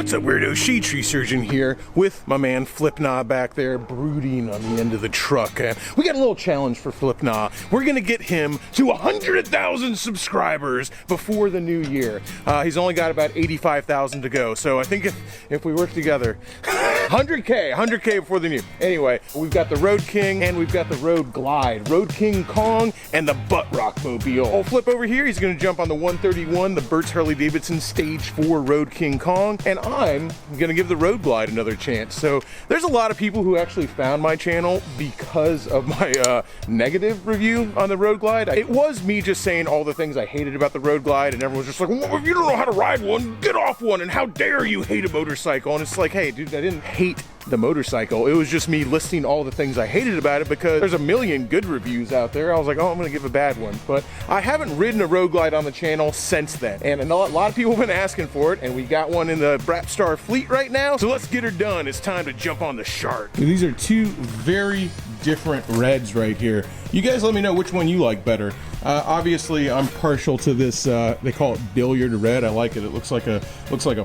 What's up, weirdo? Shadetree Surgeon here with my man Flipknot back there brooding on the end of the truck. We got a little challenge for Flipknot. We're gonna get him to 100,000 subscribers before the new year. He's only got about 85,000 to go, so I think if we work together, 100K before the new. Anyway, we've got the Road King and we've got the Road Glide, Road King Kong, and the Butt Rock Mobile. Old Flip over here, he's gonna jump on the 131, the Burt's Harley Davidson Stage 4 Road King Kong, and I'm gonna give the Road Glide another chance. So there's a lot of people who actually found my channel because of my negative review on the Road Glide. It was me just saying all the things I hated about the Road Glide, and everyone's just like, well, if you don't know how to ride one, get off one, and how dare you hate a motorcycle? And it's like, hey dude, I didn't hate the motorcycle. It was just me listing all the things I hated about it because there's a million good reviews out there. I was like, oh, I'm gonna give a bad one. But I haven't ridden a Road Glide on the channel since then. And a lot of people have been asking for it, and we got one in the Brapstar fleet right now. So let's get her done. It's time to jump on the shark. These are two very different reds right here. You guys let me know which one you like better. Obviously I'm partial to this, they call it billiard red. I like it. It looks like a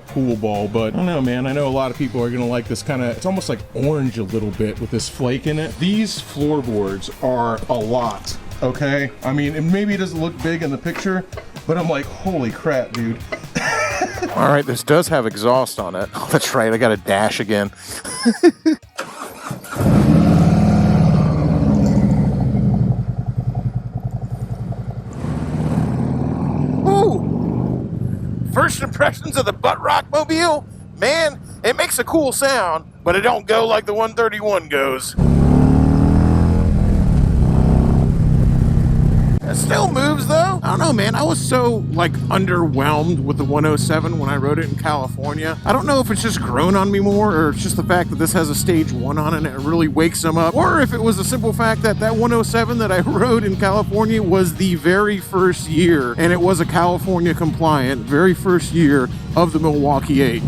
pool ball, but I don't know, man. I know a lot of people are gonna like this kind of, it's almost like orange a little bit with this flake in it. These floorboards are a lot, okay? I mean, maybe it doesn't look big in the picture, but I'm like, holy crap, dude. All right, this does have exhaust on it. Oh, that's right, I got a dash again. First impressions of the Butt Rock Mobile? Man, it makes a cool sound, but it don't go like the 131 goes. It still moves though. I don't know, man. I was so like underwhelmed with the 107 when I rode it in California. I don't know if it's just grown on me more, or it's just the fact that this has a stage 1 on it and it really wakes them up, or if it was the simple fact that that 107 that I rode in California was the very first year, and it was a California compliant very first year of the Milwaukee 8.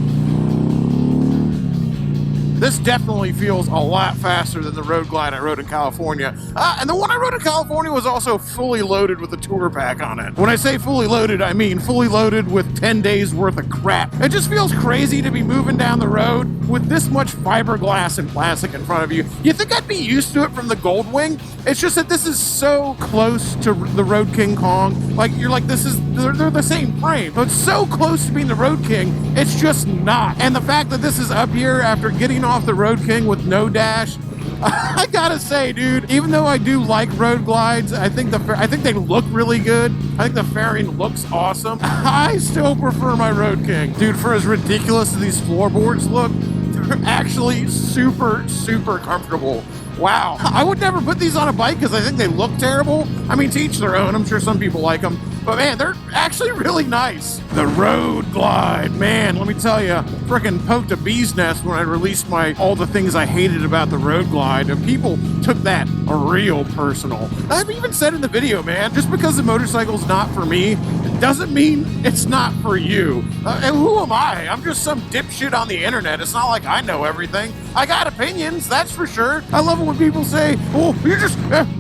This definitely feels a lot faster than the Road Glide I rode in California. And the one I rode in California was also fully loaded with a tour pack on it. When I say fully loaded, I mean fully loaded with 10 days worth of crap. It just feels crazy to be moving down the road with this much fiberglass and plastic in front of you. You think I'd be used to it from the Goldwing? It's just that this is so close to the Road King Kong. Like, you're like, they're the same frame. So it's so close to being the Road King, it's just not. And the fact that this is up here after getting off the Road King with no dash, I gotta say, dude, even though I do like Road Glides, I think they look really good. I think the fairing looks awesome. I still prefer my Road King. Dude, for as ridiculous as these floorboards look, they're actually super, super comfortable. Wow. I would never put these on a bike because I think they look terrible. I mean, to each their own. I'm sure some people like them. But man, they're actually really nice. The Road Glide, man, let me tell you, frickin' poked a bee's nest when I released all the things I hated about the Road Glide, and people took that real personal. I've even said in the video, man, just because the motorcycle's not for me, it doesn't mean it's not for you. And who am I? I'm just some dipshit on the internet. It's not like I know everything. I got opinions, that's for sure. I love it when people say, oh,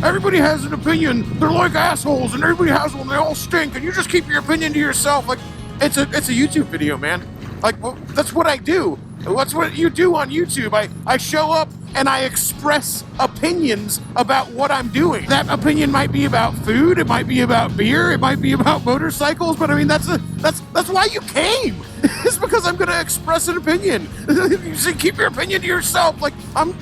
everybody has an opinion. They're like assholes, and everybody has one. They all stink, and you just keep your opinion to yourself. Like, it's a YouTube video, man. Like, well, that's what I do. That's what you do on YouTube. I show up and I express opinions about what I'm doing. That opinion might be about food, it might be about beer, it might be about motorcycles, but I mean, that's why you came. It's because I'm gonna express an opinion. You say keep your opinion to yourself. Like,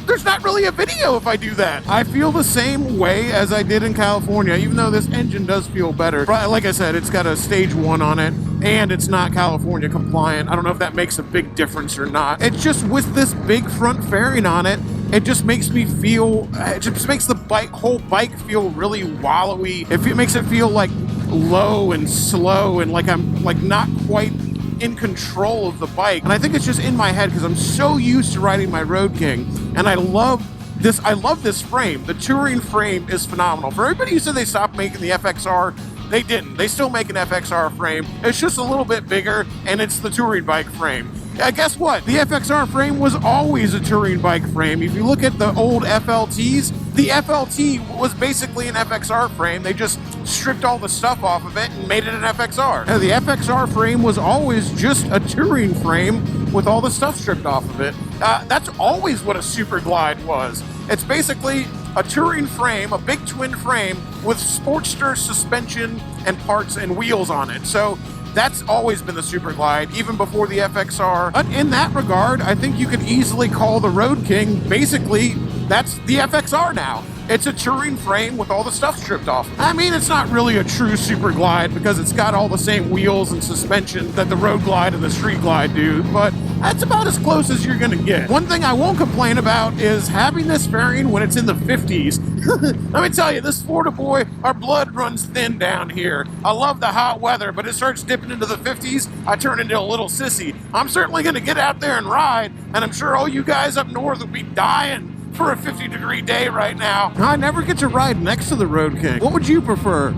there's not really a video if I do that. I feel the same way as I did in California, even though this engine does feel better. Like I said, it's got a stage 1 on it, and it's not California compliant. I don't know if that makes a big difference or not. It's just with this big front fairing on it, it just makes me feel, it just makes the whole bike feel really wallowy. It makes it feel like low and slow, and like I'm like not quite in control of the bike. And I think it's just in my head because I'm so used to riding my Road King, and I love this frame. The touring frame is phenomenal. For everybody who said they stopped making the FXR, they didn't. They still make an FXR frame. It's just a little bit bigger, and it's the touring bike frame. Guess what? The FXR frame was always a touring bike frame. If you look at the old FLTs, the FLT was basically an FXR frame. They just stripped all the stuff off of it and made it an FXR. Now, the FXR frame was always just a touring frame with all the stuff stripped off of it. That's always what a Super Glide was. It's basically a touring frame, a big twin frame with Sportster suspension and parts and wheels on it. So that's always been the Super Glide, even before the FXR. But in that regard, I think you could easily call the Road King, basically, that's the FXR now. It's a touring frame with all the stuff stripped off. I mean, it's not really a true Super Glide because it's got all the same wheels and suspension that the Road Glide and the Street Glide do, but that's about as close as you're gonna get. One thing I won't complain about is having this fairing when it's in the 50s. Let me tell you, this Florida boy, our blood runs thin down here. I love the hot weather, but it starts dipping into the 50s, I turn into a little sissy. I'm certainly gonna get out there and ride, and I'm sure all you guys up north will be dying for a 50-degree day right now. I never get to ride next to the Road King. What would you prefer?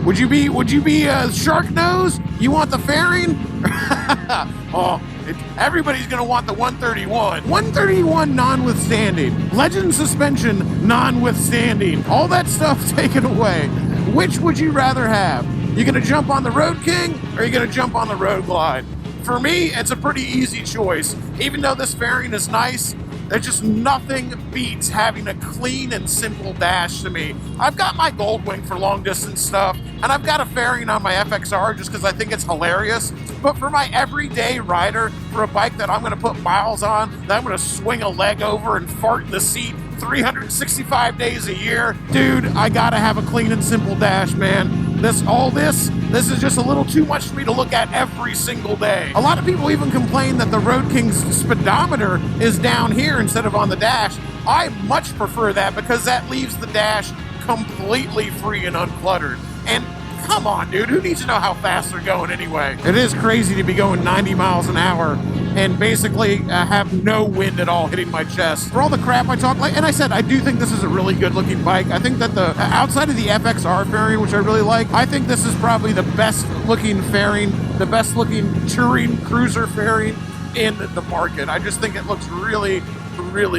Would you be a shark nose? You want the fairing? Everybody's gonna want the 131. 131 notwithstanding. Legend suspension notwithstanding. All that stuff taken away. Which would you rather have? You gonna jump on the Road King or you gonna jump on the Road Glide? For me, it's a pretty easy choice. Even though this fairing is nice, there's just nothing beats having a clean and simple dash to me. I've got my Goldwing for long distance stuff, and I've got a fairing on my FXR just because I think it's hilarious. But for my everyday rider, for a bike that I'm going to put miles on, that I'm going to swing a leg over and fart in the seat 365 days a year, dude, I gotta have a clean and simple dash, man. This is just a little too much for me to look at every single day. A lot of people even complain that the Road King's speedometer is down here instead of on the dash. I much prefer that because that leaves the dash completely free and uncluttered. And come on, dude, who needs to know how fast they're going anyway? It is crazy to be going 90 miles an hour and basically have no wind at all hitting my chest. For all the crap I talk, and I said, I do think this is a really good looking bike. I think that the outside of the FXR fairing, which I really like, I think this is probably the best looking fairing, the best looking touring cruiser fairing in the market. I just think it looks really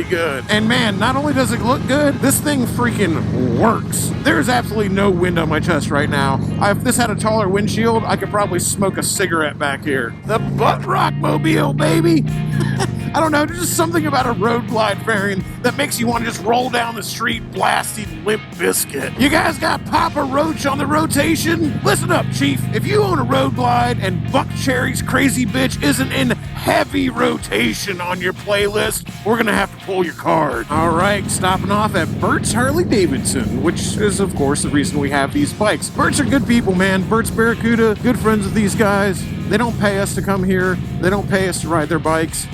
good. And man, not only does it look good, this thing freaking works. There's absolutely no wind on my chest right now. If this had a taller windshield, I could probably smoke a cigarette back here. The Butt Rock Mobile, baby! I don't know, there's just something about a Road Glide fairing that makes you want to just roll down the street blasting Limp Bizkit. You guys got Papa Roach on the rotation? Listen up, Chief. If you own a Road Glide and Buck Cherry's Crazy Bitch isn't in heavy rotation on your playlist, we're gonna have to pull your card. All right, stopping off at Bert's Harley Davidson, which is, of course, the reason we have these bikes. Bert's are good people, man. Bert's Barracuda, good friends with these guys. They don't pay us to come here. They don't pay us to ride their bikes.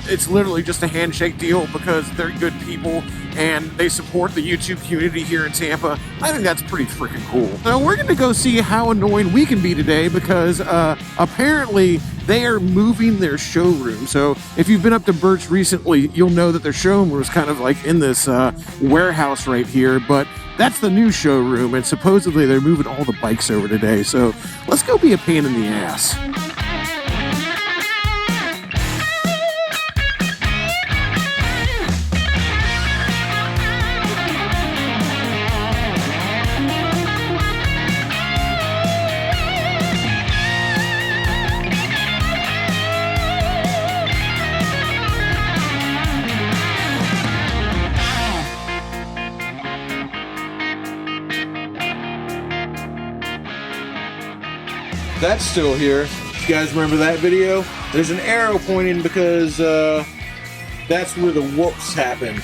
It's literally just a handshake deal because they're good people and they support the YouTube community here in Tampa. I think that's pretty freaking cool. So we're going to go see how annoying we can be today because apparently they are moving their showroom. So if you've been up to Bert's recently, you'll know that their showroom was kind of like in this warehouse right here, but that's the new showroom, and supposedly they're moving all the bikes over today. So let's go be a pain in the ass. That's still here. You guys remember that video? There's an arrow pointing because that's where the whoops happened.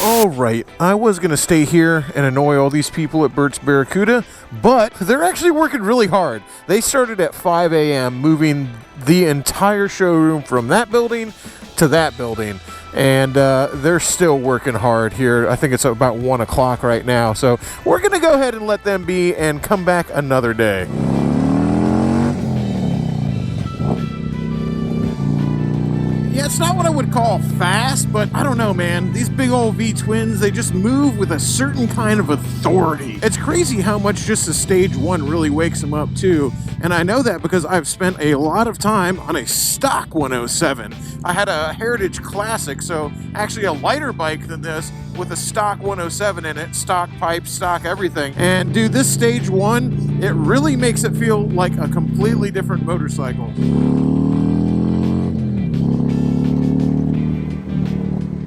All right, I was going to stay here and annoy all these people at Bert's Barracuda, but they're actually working really hard. They started at 5 a.m. moving the entire showroom from that building to that building, and they're still working hard here. I think it's about 1 o'clock right now, so we're going to go ahead and let them be and come back another day. it's not what I would call fast, but I don't know, man. These big old V-twins, they just move with a certain kind of authority. It's crazy how much just a stage 1 really wakes them up too. And I know that because I've spent a lot of time on a stock 107. I had a Heritage Classic, so actually a lighter bike than this with a stock 107 in it, stock pipes, stock everything. And dude, this stage 1, it really makes it feel like a completely different motorcycle.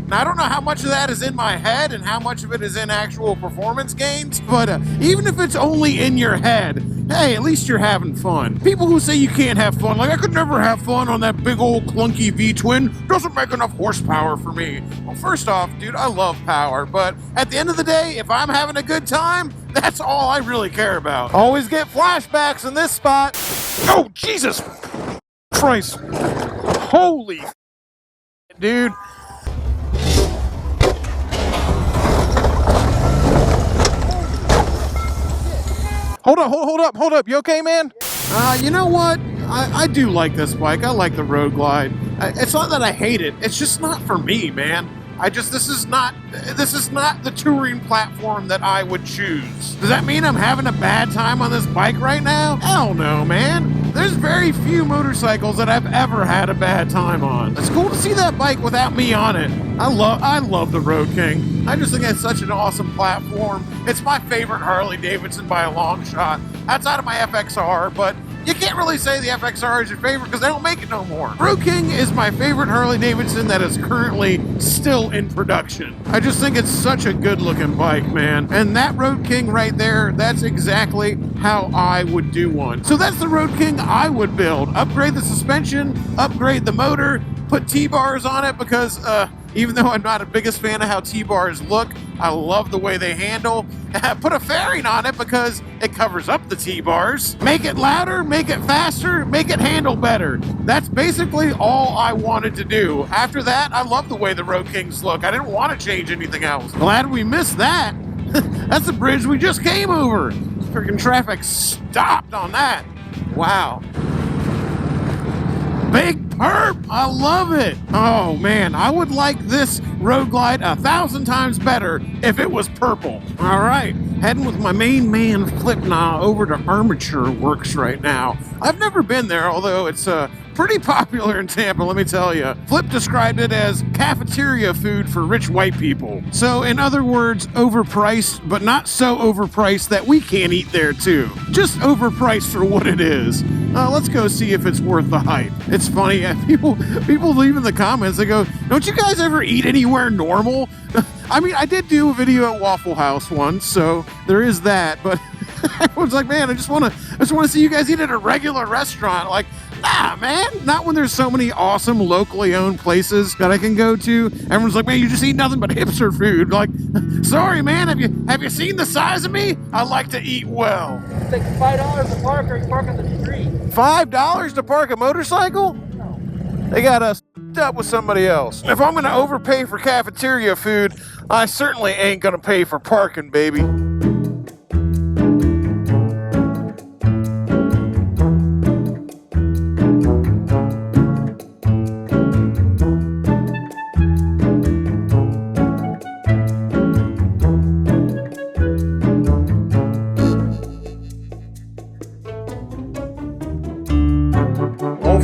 Now, I don't know how much of that is in my head and how much of it is in actual performance gains, but even if it's only in your head, hey, at least you're having fun. People who say you can't have fun, like I could never have fun on that big old clunky V-twin, doesn't make enough horsepower for me. Well, first off, dude, I love power, but at the end of the day, if I'm having a good time, that's all I really care about. Always get flashbacks in this spot. Oh, Jesus Christ. Holy dude. Hold up. You okay, man? You know what? I do like this bike. I like the Road Glide. It's not that I hate it. It's just not for me, man. This is not the touring platform that I would choose. Does that mean I'm having a bad time on this bike right now? Hell no, man. There's very few motorcycles that I've ever had a bad time on. It's cool to see that bike without me on it. I love the Road King. I just think it's such an awesome platform. It's my favorite Harley Davidson by a long shot, outside of my FXR, but you can't really say the FXR is your favorite because they don't make it no more. Road King is my favorite Harley Davidson that is currently still in production. I just think it's such a good looking bike, man. And that Road King right there, that's exactly how I would do one. So that's the Road King I would build. Upgrade the suspension, upgrade the motor, put T-bars on it because even though I'm not the biggest fan of how T-bars look, I love the way they handle. Put a fairing on it because it covers up the T-bars. Make it louder, make it faster, make it handle better. That's basically all I wanted to do. After that, I love the way the Road Kings look. I didn't want to change anything else. Glad we missed that. That's the bridge we just came over. Freaking traffic stopped on that. Wow. Big perp, I love it. Oh man, I would like this Road Glide 1,000 times better if it was purple. All right, heading with my main man Flipknot over to Armature Works right now. I've never been there, although it's pretty popular in Tampa, let me tell you. Flip described it as cafeteria food for rich white people. So in other words, overpriced, but not so overpriced that we can't eat there too. Just overpriced for what it is. Let's go see if it's worth the hype. It's funny, people leave in the comments, they go, don't you guys ever eat anywhere normal? I mean, I did do a video at Waffle House once, so there is that, but everyone's like, man, I just want to see you guys eat at a regular restaurant. Like, nah, man, not when there's so many awesome locally owned places that I can go to. Everyone's like, man, you just eat nothing but hipster food. Like, sorry, man, have you seen the size of me? I like to eat well. It's like $5 to park or you park on the street. $5 to park a motorcycle? No. They got us up with somebody else. If I'm gonna overpay for cafeteria food, I certainly ain't gonna pay for parking, baby.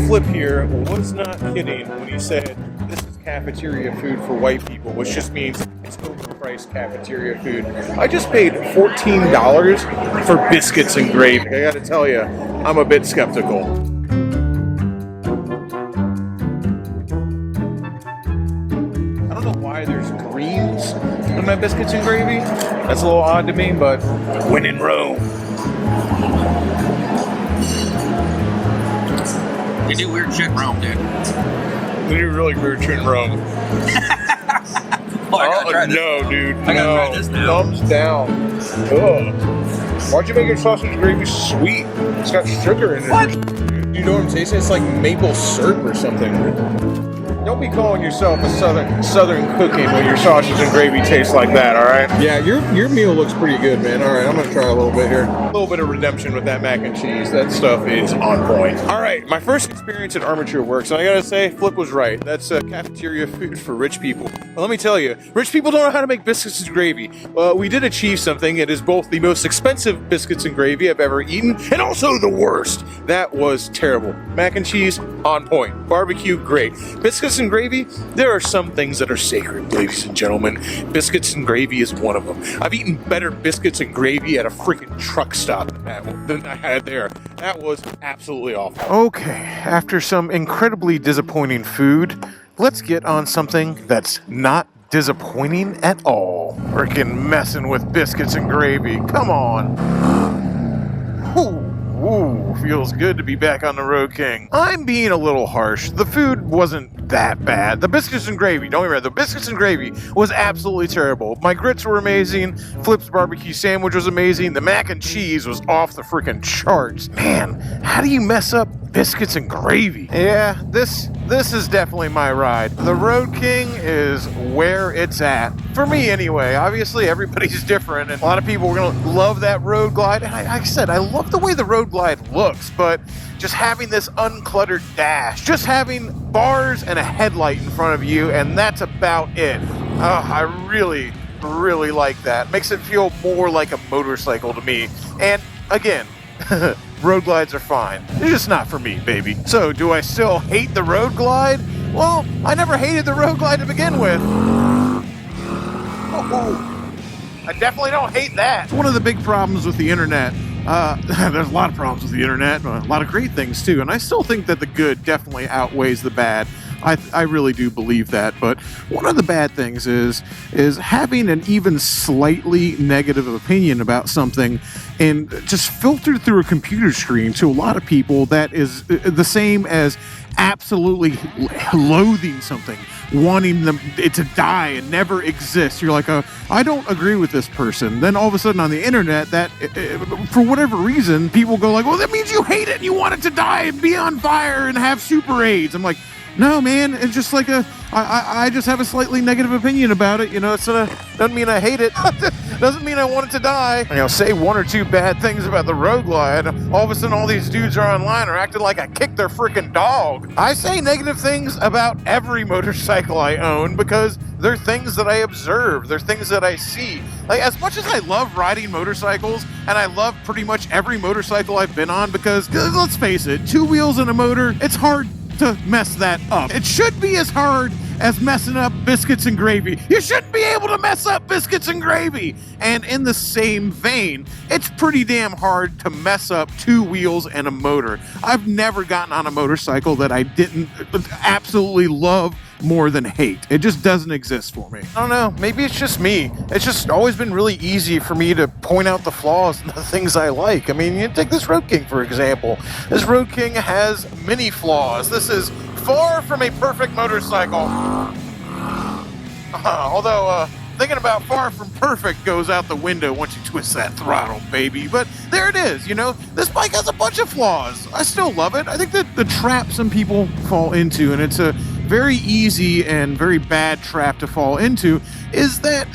Flip here was not kidding when he said this is cafeteria food for white people, which just means it's overpriced cafeteria food. I just paid $14 for biscuits and gravy. I gotta tell you, I'm a bit skeptical. I don't know why there's greens in my biscuits and gravy. That's a little odd to me, but when in Rome. They do weird shit in Rome, dude. They do really weird shit in Rome. Oh, I gotta try this. No, dude. I gotta try this now. Thumbs down. Ugh. Why'd you make your sausage gravy sweet? It's got sugar in it. What? You know what I'm tasting? It's like maple syrup or something. Don't be calling yourself a southern cooking when your sausage and gravy tastes like that, all right? Yeah, your meal looks pretty good, man. All right, I'm gonna try a little bit here. A little bit of redemption with that mac and cheese. That stuff is on point. All right, my first experience at Armature Works, and I gotta say, Flip was right. That's cafeteria food for rich people. Well, let me tell you, rich people don't know how to make biscuits and gravy. We did achieve something. It is both the most expensive biscuits and gravy I've ever eaten, and also the worst. That was terrible. Mac and cheese, on point. Barbecue, great. Biscuits and gravy, there are some things that are sacred, ladies and gentlemen. Biscuits and gravy is one of them. I've eaten better biscuits and gravy at a freaking truck stop than I had there. That was absolutely awful. Okay, after some incredibly disappointing food, let's get on something that's not disappointing at all. Freaking messing with biscuits and gravy. Come on. Ooh, feels good to be back on the Road King. I'm being a little harsh. The food wasn't that bad. The biscuits and gravy, don't get me wrong, the biscuits and gravy was absolutely terrible. My grits were amazing. Flip's barbecue sandwich was amazing. The mac and cheese was off the freaking charts. Man, how do you mess up biscuits and gravy? Yeah, this is definitely my ride. The Road King is where it's at. For me, anyway. Obviously, everybody's different, and a lot of people are going to love that Road Glide. And like I said, I love the way the Road Glide looks, but just having this uncluttered dash, just having bars and a headlight in front of you, and that's about it. I really like that. Makes it feel more like a motorcycle to me. And again, Road Glides are fine. They're just not for me, baby. So, do I still hate the Road Glide? Well, I never hated the Road Glide to begin with. I definitely don't hate that. One of the big problems with the internet, there's a lot of problems with the internet, a lot of great things too, and I still think that the good definitely outweighs the bad. I really do believe that, but one of the bad things is having an even slightly negative opinion about something and just filtered through a computer screen to a lot of people that is the same as absolutely loathing something, wanting it to die and never exist. You're like, I don't agree with this person. Then all of a sudden on the internet, that for whatever reason, people go like, well, that means you hate it and you want it to die and be on fire and have super AIDS. I'm like, no, man, it's just like I just have a slightly negative opinion about it. You know, it doesn't mean I hate it. Doesn't mean I want it to die. You know, say one or two bad things about the Road Glide, all of a sudden all these dudes are online are acting like I kicked their freaking dog. I say negative things about every motorcycle I own because they're things that I observe. They're things that I see. Like, as much as I love riding motorcycles, and I love pretty much every motorcycle I've been on, because let's face it, two wheels and a motor, it's hard to mess that up. It should be as hard as messing up biscuits and gravy. You shouldn't be able to mess up biscuits and gravy. And in the same vein, it's pretty damn hard to mess up two wheels and a motor. I've never gotten on a motorcycle that I didn't absolutely love more than hate. It just doesn't exist for me. I don't know, maybe it's just me. It's just always been really easy for me to point out the flaws and the things I like. I mean, you take this Road King, for example. This Road King has many flaws. This is far from a perfect motorcycle. Although, thinking about far from perfect goes out the window once you twist that throttle, baby. But there it is, you know. This bike has a bunch of flaws. I still love it. I think that the trap some people fall into, and it's a very easy and very bad trap to fall into, is that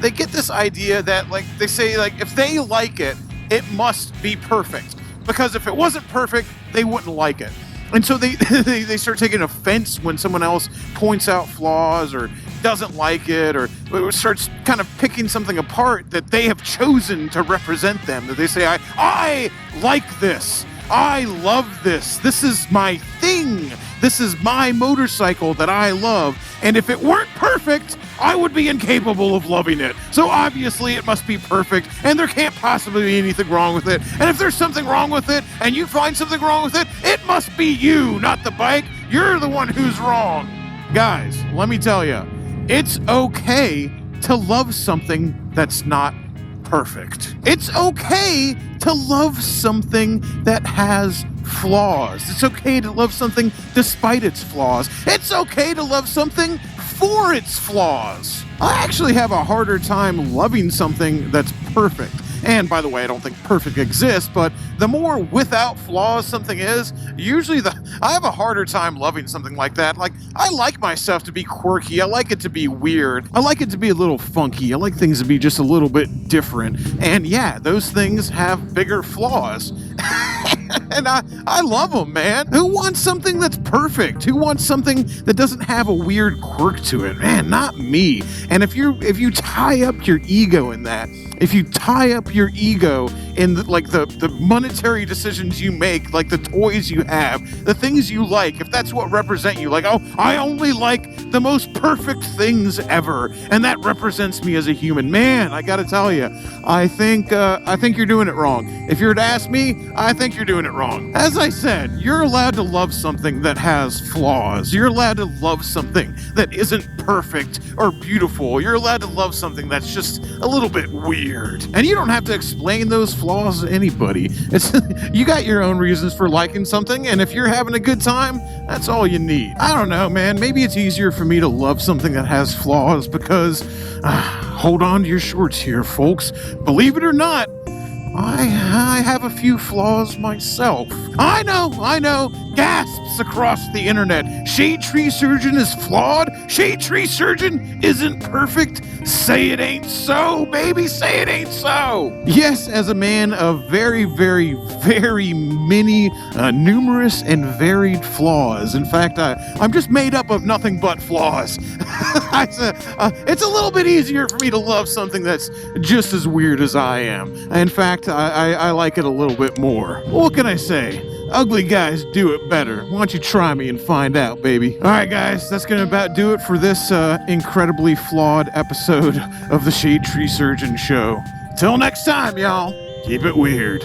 they get this idea that, like, they say, like, if they like it, it must be perfect. Because if it wasn't perfect, they wouldn't like it. And so they start taking offense when someone else points out flaws or doesn't like it, or starts kind of picking something apart that they have chosen to represent them. That they say, I like this. I love this. This is my thing. This is my motorcycle that I love. And if it weren't perfect, I would be incapable of loving it. So obviously it must be perfect, and there can't possibly be anything wrong with it. And if there's something wrong with it, and you find something wrong with it, it must be you, not the bike. You're the one who's wrong. Guys, let me tell you, it's okay to love something that's not perfect. It's okay to love something that has flaws. It's okay to love something despite its flaws. It's okay to love something for its flaws. I actually have a harder time loving something that's perfect. And by the way, I don't think perfect exists, but the more without flaws something is, usually I have a harder time loving something like that. Like, I like my stuff to be quirky. I like it to be weird. I like it to be a little funky. I like things to be just a little bit different. And yeah, those things have bigger flaws. And I love them, man. Who wants something that's perfect? Who wants something that doesn't have a weird quirk to it? Man, not me. And if you tie up your ego in that, if you tie up your ego in the monetary decisions you make, like the toys you have, the things you like, if that's what represent you, like, oh, I only like the most perfect things ever, and that represents me as a human, man, I gotta tell you, I think you're doing it wrong. If you were to ask me, I think you're doing it wrong. As I said, you're allowed to love something that has flaws. You're allowed to love something that isn't perfect or beautiful. You're allowed to love something that's just a little bit weird. And you don't have to explain those flaws to anybody. You got your own reasons for liking something, and if you're having a good time, that's all you need. I don't know, man. Maybe it's easier for me to love something that has flaws because, hold on to your shorts here, folks. Believe it or not, I have a few flaws myself. I know. Gasps across the internet. Shadetree Surgeon is flawed. Shadetree Surgeon isn't perfect. Say it ain't so, baby. Say it ain't so. Yes, as a man of very, very, very many, numerous and varied flaws. In fact, I'm just made up of nothing but flaws. It's a little bit easier for me to love something that's just as weird as I am. In fact, I like it a little bit more. What can I say? Ugly guys do it better. Why don't you try me and find out, baby? All right, guys, that's going to about do it for this incredibly flawed episode of the Shadetree Surgeon Show. Till next time, y'all, keep it weird.